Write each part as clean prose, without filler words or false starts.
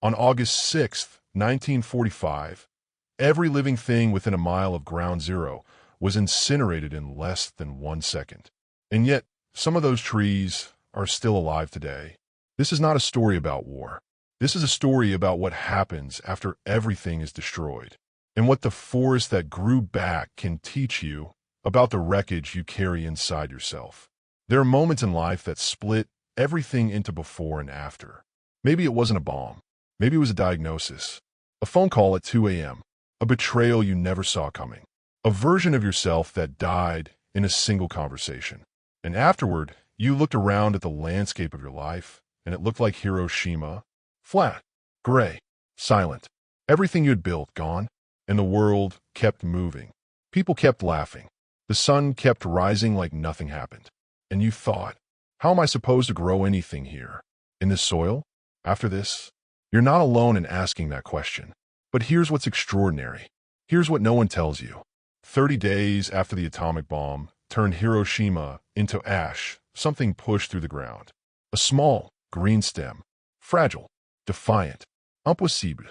On August 6th, 1945, every living thing within a mile of Ground Zero was incinerated in less than 1 second. And yet, some of those trees are still alive today. This is not a story about war. This is a story about what happens after everything is destroyed, and what the forest that grew back can teach you about the wreckage you carry inside yourself. There are moments in life that split everything into before and after. Maybe it wasn't a bomb. Maybe it was a diagnosis. A phone call at 2 a.m. A betrayal you never saw coming. A version of yourself that died in a single conversation. And afterward, you looked around at the landscape of your life, and it looked like Hiroshima. Flat, gray, silent. Everything you had built gone, and the world kept moving. People kept laughing. The sun kept rising like nothing happened. And you thought, how am I supposed to grow anything here? In this soil? After this? You're not alone in asking that question. But here's what's extraordinary. Here's what no one tells you. 30 days after the atomic bomb turned Hiroshima into ash, something pushed through the ground. A small, green stem. Fragile, defiant, impossible.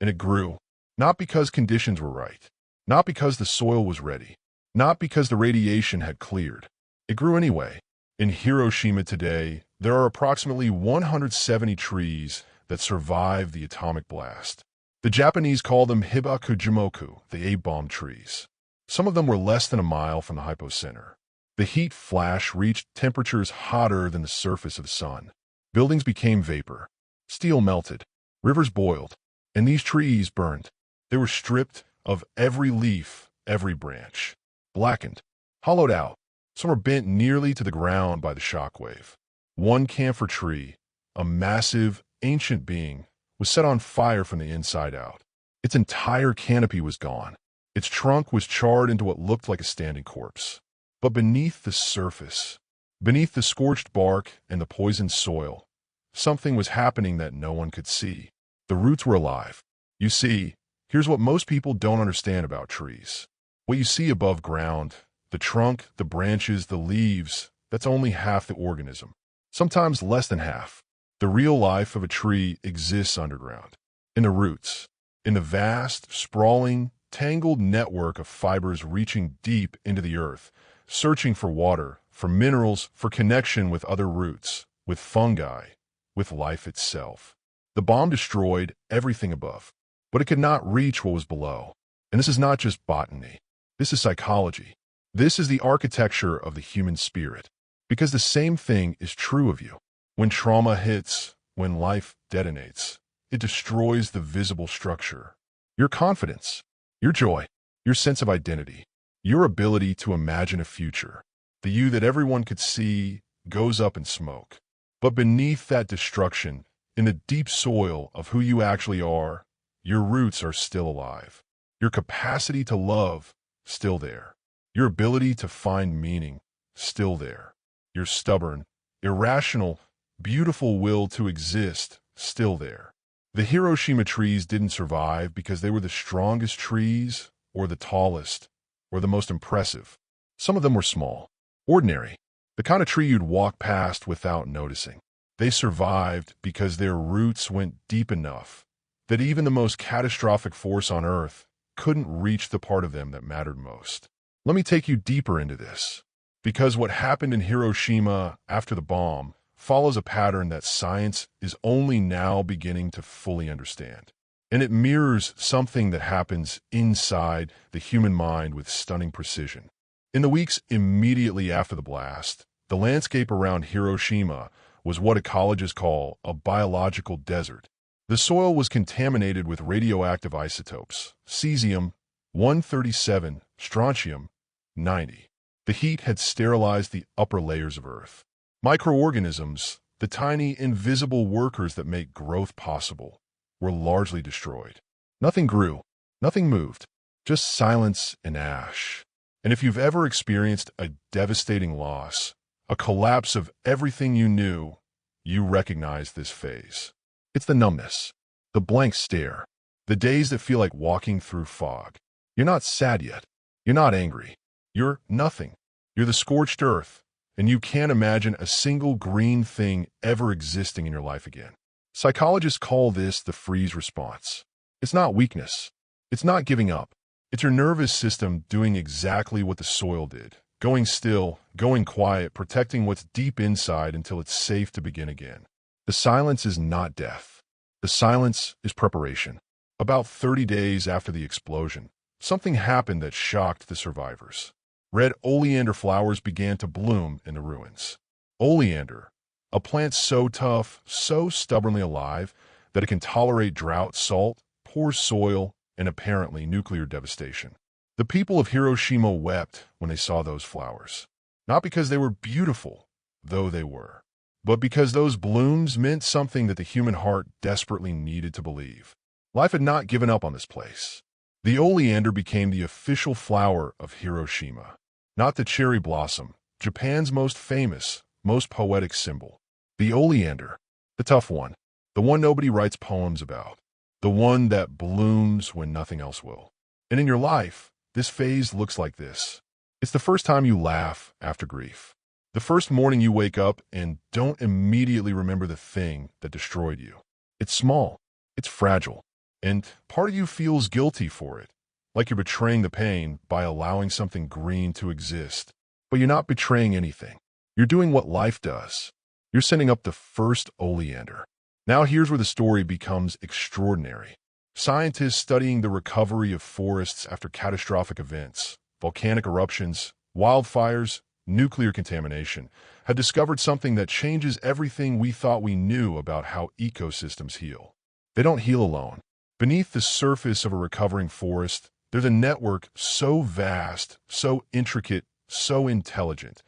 And it grew. Not because conditions were right. Not because the soil was ready. Not because the radiation had cleared. It grew anyway. In Hiroshima today, there are approximately 170 trees that survived the atomic blast. The Japanese call them Hibakujumoku, the A-bomb trees. Some of them were less than a mile from the hypocenter. The heat flash reached temperatures hotter than the surface of the sun. Buildings became vapor. Steel melted. Rivers boiled. And these trees burned. They were stripped of every leaf, every branch. Blackened. Hollowed out. Some were bent nearly to the ground by the shockwave. One camphor tree, a massive, ancient being, was set on fire from the inside out. Its entire canopy was gone. Its trunk was charred into what looked like a standing corpse. But beneath the surface, beneath the scorched bark and the poisoned soil, something was happening that no one could see. The roots were alive. You see, here's what most people don't understand about trees. What you see above ground, the trunk, the branches, the leaves, that's only half the organism. Sometimes less than half. The real life of a tree exists underground, in the roots, in the vast, sprawling, tangled network of fibers reaching deep into the earth, searching for water, for minerals, for connection with other roots, with fungi, with life itself. The bomb destroyed everything above, but it could not reach what was below. And this is not just botany. This is psychology. This is the architecture of the human spirit. Because the same thing is true of you. When trauma hits, when life detonates, it destroys the visible structure. Your confidence, your joy, your sense of identity, your ability to imagine a future. The you that everyone could see goes up in smoke. But beneath that destruction, in the deep soil of who you actually are, your roots are still alive. Your capacity to love, still there. Your ability to find meaning, still there. Your stubborn, irrational, beautiful will to exist, still there. The Hiroshima trees didn't survive because they were the strongest trees, or the tallest, or the most impressive. Some of them were small, ordinary, the kind of tree you'd walk past without noticing. They survived because their roots went deep enough that even the most catastrophic force on Earth couldn't reach the part of them that mattered most. Let me take you deeper into this, because what happened in Hiroshima after the bomb follows a pattern that science is only now beginning to fully understand. And it mirrors something that happens inside the human mind with stunning precision. In the weeks immediately after the blast, the landscape around Hiroshima was what ecologists call a biological desert. The soil was contaminated with radioactive isotopes, cesium-137, strontium-90. The heat had sterilized the upper layers of Earth. Microorganisms, the tiny invisible workers that make growth possible, were largely destroyed. Nothing grew, nothing moved, just silence and ash. And if you've ever experienced a devastating loss, a collapse of everything you knew, you recognize this phase. It's the numbness, the blank stare, the days that feel like walking through fog. You're not sad yet. You're not angry. You're nothing. You're the scorched earth, and you can't imagine a single green thing ever existing in your life again. Psychologists call this the freeze response. It's not weakness. It's not giving up. It's your nervous system doing exactly what the soil did. Going still, going quiet, protecting what's deep inside until it's safe to begin again. The silence is not death. The silence is preparation. About 30 days after the explosion, something happened that shocked the survivors. Red oleander flowers began to bloom in the ruins. Oleander, a plant so tough, so stubbornly alive, that it can tolerate drought, salt, poor soil, and apparently nuclear devastation. The people of Hiroshima wept when they saw those flowers. Not because they were beautiful, though they were, but because those blooms meant something that the human heart desperately needed to believe. Life had not given up on this place. The oleander became the official flower of Hiroshima. Not the cherry blossom, Japan's most famous, most poetic symbol. The oleander, the tough one, the one nobody writes poems about, the one that blooms when nothing else will. And in your life, this phase looks like this. It's the first time you laugh after grief. The first morning you wake up and don't immediately remember the thing that destroyed you. It's small. It's fragile. And part of you feels guilty for it, like you're betraying the pain by allowing something green to exist. But you're not betraying anything. You're doing what life does. You're sending up the first oleander. Now here's where the story becomes extraordinary. Scientists studying the recovery of forests after catastrophic events, volcanic eruptions, wildfires, nuclear contamination, had discovered something that changes everything we thought we knew about how ecosystems heal. They don't heal alone. Beneath the surface of a recovering forest, there's a network so vast, so intricate, so intelligent,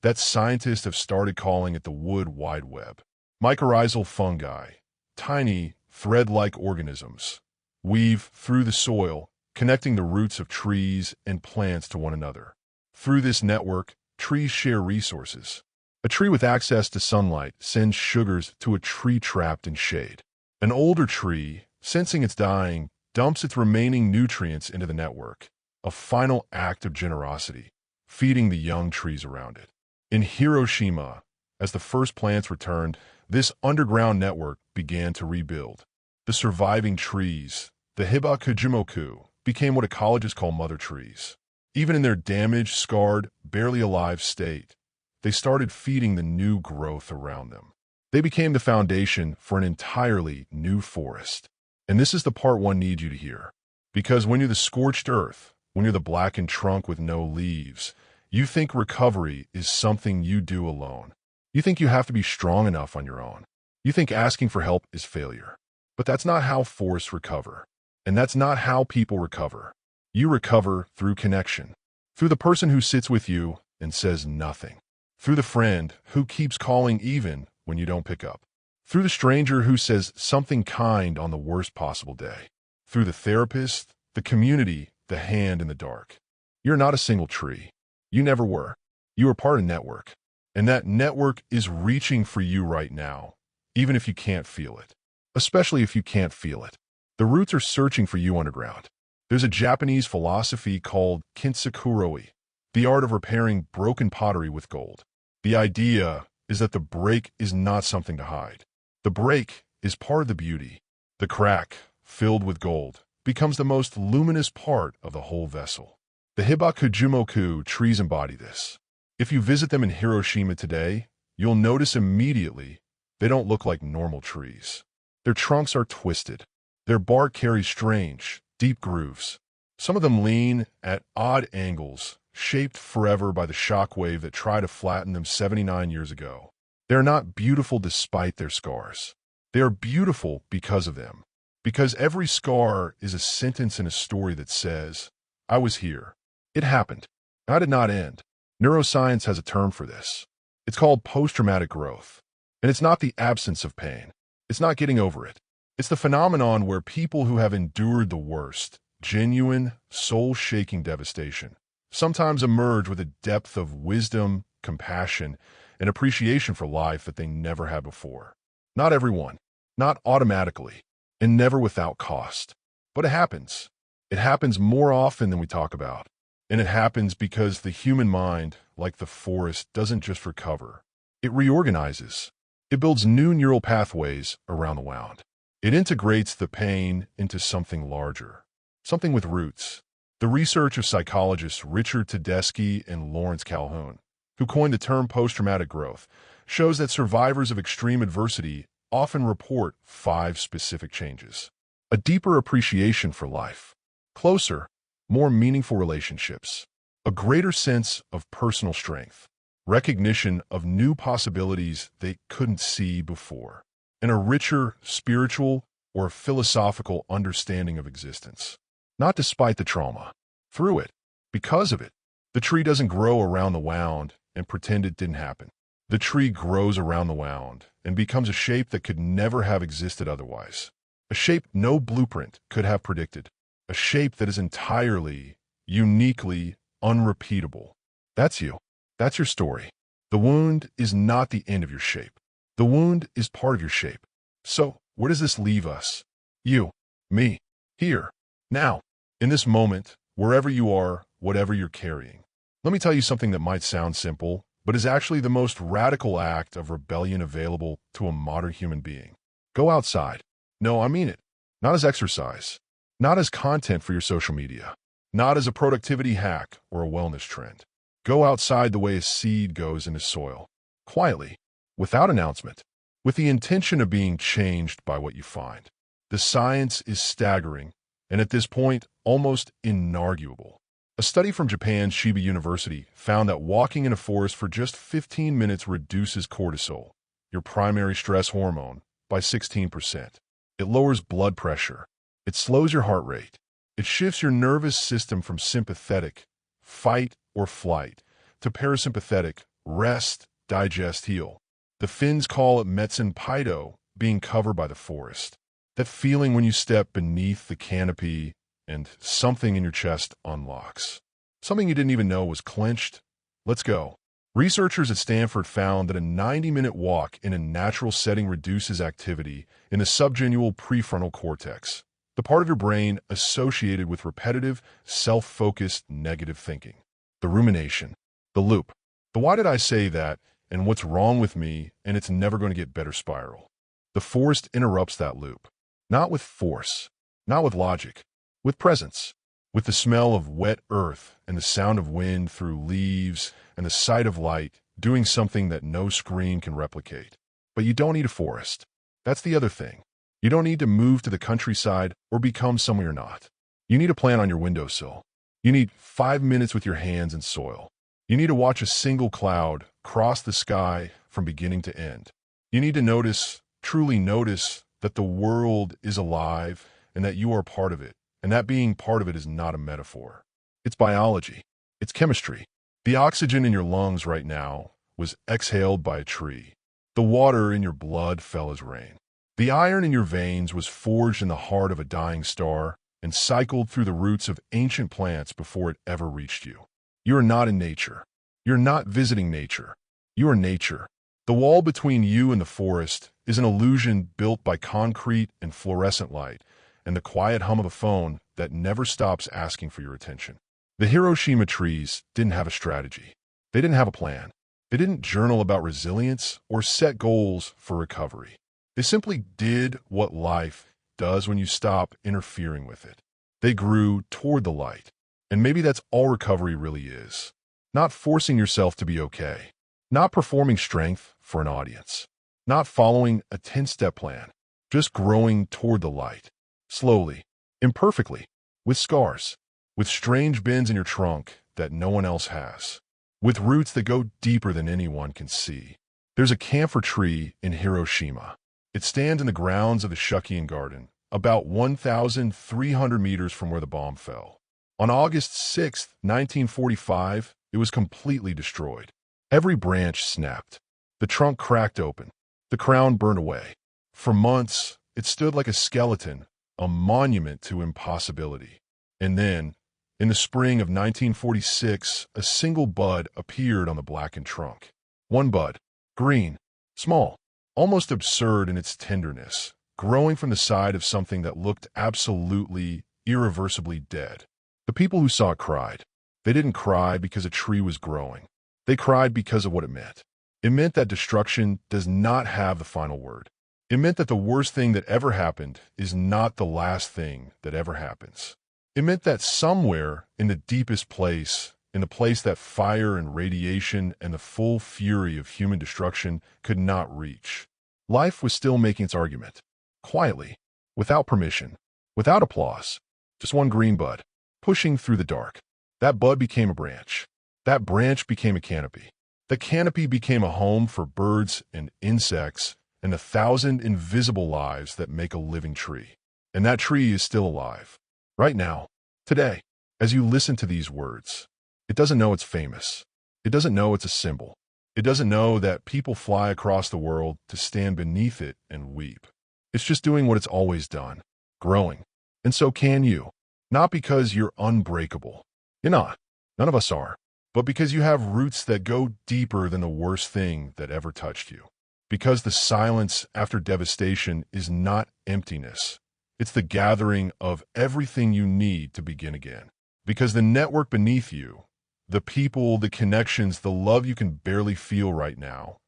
that scientists have started calling it the wood wide web. Mycorrhizal fungi, tiny, thread-like organisms, weave through the soil, connecting the roots of trees and plants to one another. Through this network, trees share resources. A tree with access to sunlight sends sugars to a tree trapped in shade. An older tree, sensing it's dying, dumps its remaining nutrients into the network, a final act of generosity, feeding the young trees around it. In Hiroshima, as the first plants returned, this underground network began to rebuild. The surviving trees, the Hibakujumoku, became what ecologists call mother trees. Even in their damaged, scarred, barely alive state, they started feeding the new growth around them. They became the foundation for an entirely new forest. And this is the part one needs you to hear. Because when you're the scorched earth, when you're the blackened trunk with no leaves, you think recovery is something you do alone. You think you have to be strong enough on your own. You think asking for help is failure. But that's not how forests recover. And that's not how people recover. You recover through connection. Through the person who sits with you and says nothing. Through the friend who keeps calling even when you don't pick up. Through the stranger who says something kind on the worst possible day. Through the therapist, the community, the hand in the dark. You're not a single tree. You never were. You are part of a network. And that network is reaching for you right now, even if you can't feel it. Especially if you can't feel it. The roots are searching for you underground. There's a Japanese philosophy called kintsukuroi, the art of repairing broken pottery with gold. The idea is that the break is not something to hide. The break is part of the beauty. The crack, filled with gold, becomes the most luminous part of the whole vessel. The Hibakujumoku trees embody this. If you visit them in Hiroshima today, you'll notice immediately they don't look like normal trees. Their trunks are twisted. Their bark carries strange, deep grooves. Some of them lean at odd angles, shaped forever by the shockwave that tried to flatten them 79 years ago. They are not beautiful despite their scars. They are beautiful because of them. Because every scar is a sentence in a story that says, I was here. It happened. I did not end. Neuroscience has a term for this. It's called post-traumatic growth. And it's not the absence of pain. It's not getting over it. It's the phenomenon where people who have endured the worst, genuine, soul-shaking devastation, sometimes emerge with a depth of wisdom, compassion, and appreciation for life that they never had before. Not everyone, not automatically, and never without cost. But it happens. It happens more often than we talk about. And it happens because the human mind, like the forest, doesn't just recover. It reorganizes. It builds new neural pathways around the wound. It integrates the pain into something larger, something with roots. The research of psychologists Richard Tedeschi and Lawrence Calhoun, who coined the term post-traumatic growth, shows that survivors of extreme adversity often report 5 specific changes. A deeper appreciation for life, closer, more meaningful relationships, a greater sense of personal strength, recognition of new possibilities they couldn't see before, and a richer spiritual or philosophical understanding of existence. Not despite the trauma, through it, because of it. The tree doesn't grow around the wound and pretend it didn't happen. The tree grows around the wound and becomes a shape that could never have existed otherwise. A shape no blueprint could have predicted. A shape that is entirely, uniquely unrepeatable. That's you. That's your story. The wound is not the end of your shape. The wound is part of your shape. So, where does this leave us? You, me, here, now, in this moment, wherever you are, whatever you're carrying. Let me tell you something that might sound simple, but is actually the most radical act of rebellion available to a modern human being. Go outside. No, I mean it. Not as exercise. Not as content for your social media. Not as a productivity hack or a wellness trend. Go outside the way a seed goes into soil. Quietly. Without announcement. With the intention of being changed by what you find. The science is staggering, and at this point, almost inarguable. A study from Japan's Shiba University found that walking in a forest for just 15 minutes reduces cortisol, your primary stress hormone, by 16%. It lowers blood pressure. It slows your heart rate. It shifts your nervous system from sympathetic, fight or flight, to parasympathetic, rest, digest, heal. The Finns call it Metsen Paido, being covered by the forest. That feeling when you step beneath the canopy and something in your chest unlocks. Something you didn't even know was clenched. Let's go. Researchers at Stanford found that a 90-minute walk in a natural setting reduces activity in the subgenual prefrontal cortex, the part of your brain associated with repetitive, self-focused negative thinking. The rumination, the loop, the why did I say that, and what's wrong with me, and it's never going to get better spiral. The forest interrupts that loop. Not with force, not with logic, with presence, with the smell of wet earth and the sound of wind through leaves and the sight of light, doing something that no screen can replicate. But you don't need a forest. That's the other thing. You don't need to move to the countryside or become someone you're not. You need a plant on your windowsill. You need 5 minutes with your hands in soil. You need to watch a single cloud cross the sky from beginning to end. You need to notice, truly notice, that the world is alive and that you are part of it, and that being part of it is not a metaphor. It's biology. It's chemistry. The oxygen in your lungs right now was exhaled by a tree. The water in your blood fell as rain. The iron in your veins was forged in the heart of a dying star and cycled through the roots of ancient plants before it ever reached you. You are not in nature. You're not visiting nature. You are nature. The wall between you and the forest is an illusion built by concrete and fluorescent light and the quiet hum of a phone that never stops asking for your attention. The Hiroshima trees didn't have a strategy. They didn't have a plan. They didn't journal about resilience or set goals for recovery. They simply did what life does when you stop interfering with it. They grew toward the light. And maybe that's all recovery really is. Not forcing yourself to be okay. Not performing strength for an audience. Not following a 10-step plan. Just growing toward the light. Slowly. Imperfectly. With scars. With strange bends in your trunk that no one else has. With roots that go deeper than anyone can see. There's a camphor tree in Hiroshima. It stands in the grounds of the Shukian Garden, about 1,300 meters from where the bomb fell. On August 6, 1945, it was completely destroyed. Every branch snapped. The trunk cracked open. The crown burned away. For months, it stood like a skeleton, a monument to impossibility. And then, in the spring of 1946, a single bud appeared on the blackened trunk. One bud, green, small, almost absurd in its tenderness, growing from the side of something that looked absolutely, irreversibly dead. The people who saw it cried. They didn't cry because a tree was growing. They cried because of what it meant. It meant that destruction does not have the final word. It meant that the worst thing that ever happened is not the last thing that ever happens. It meant that somewhere in the deepest place, in the place that fire and radiation and the full fury of human destruction could not reach, life was still making its argument, quietly, without permission, without applause, just one green bud, pushing through the dark. That bud became a branch. That branch became a canopy. The canopy became a home for birds and insects and 1,000 invisible lives that make a living tree. And that tree is still alive. Right now, today, as you listen to these words, it doesn't know it's famous. It doesn't know it's a symbol. It doesn't know that people fly across the world to stand beneath it and weep. It's just doing what it's always done, growing. And so can you. Not because you're unbreakable. You're not. None of us are. But because you have roots that go deeper than the worst thing that ever touched you. Because the silence after devastation is not emptiness. It's the gathering of everything you need to begin again. Because the network beneath you, the people, the connections, the love you can barely feel right now,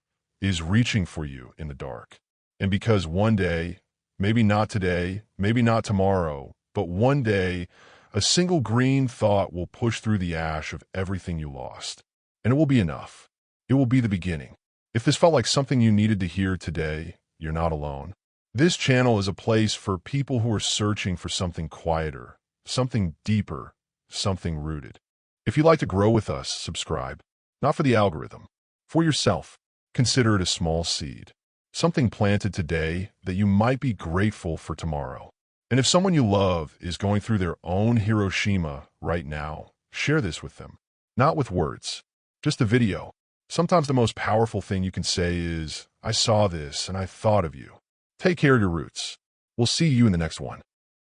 is reaching for you in the dark. And because one day, maybe not today, maybe not tomorrow, but one day, a single green thought will push through the ash of everything you lost. And it will be enough. It will be the beginning. If this felt like something you needed to hear today, you're not alone. This channel is a place for people who are searching for something quieter, something deeper, something rooted. If you'd like to grow with us, subscribe. Not for the algorithm. For yourself. Consider it a small seed. Something planted today that you might be grateful for tomorrow. And if someone you love is going through their own Hiroshima right now, share this with them. Not with words, just a video. Sometimes the most powerful thing you can say is, I saw this and I thought of you. Take care of your roots. We'll see you in the next one.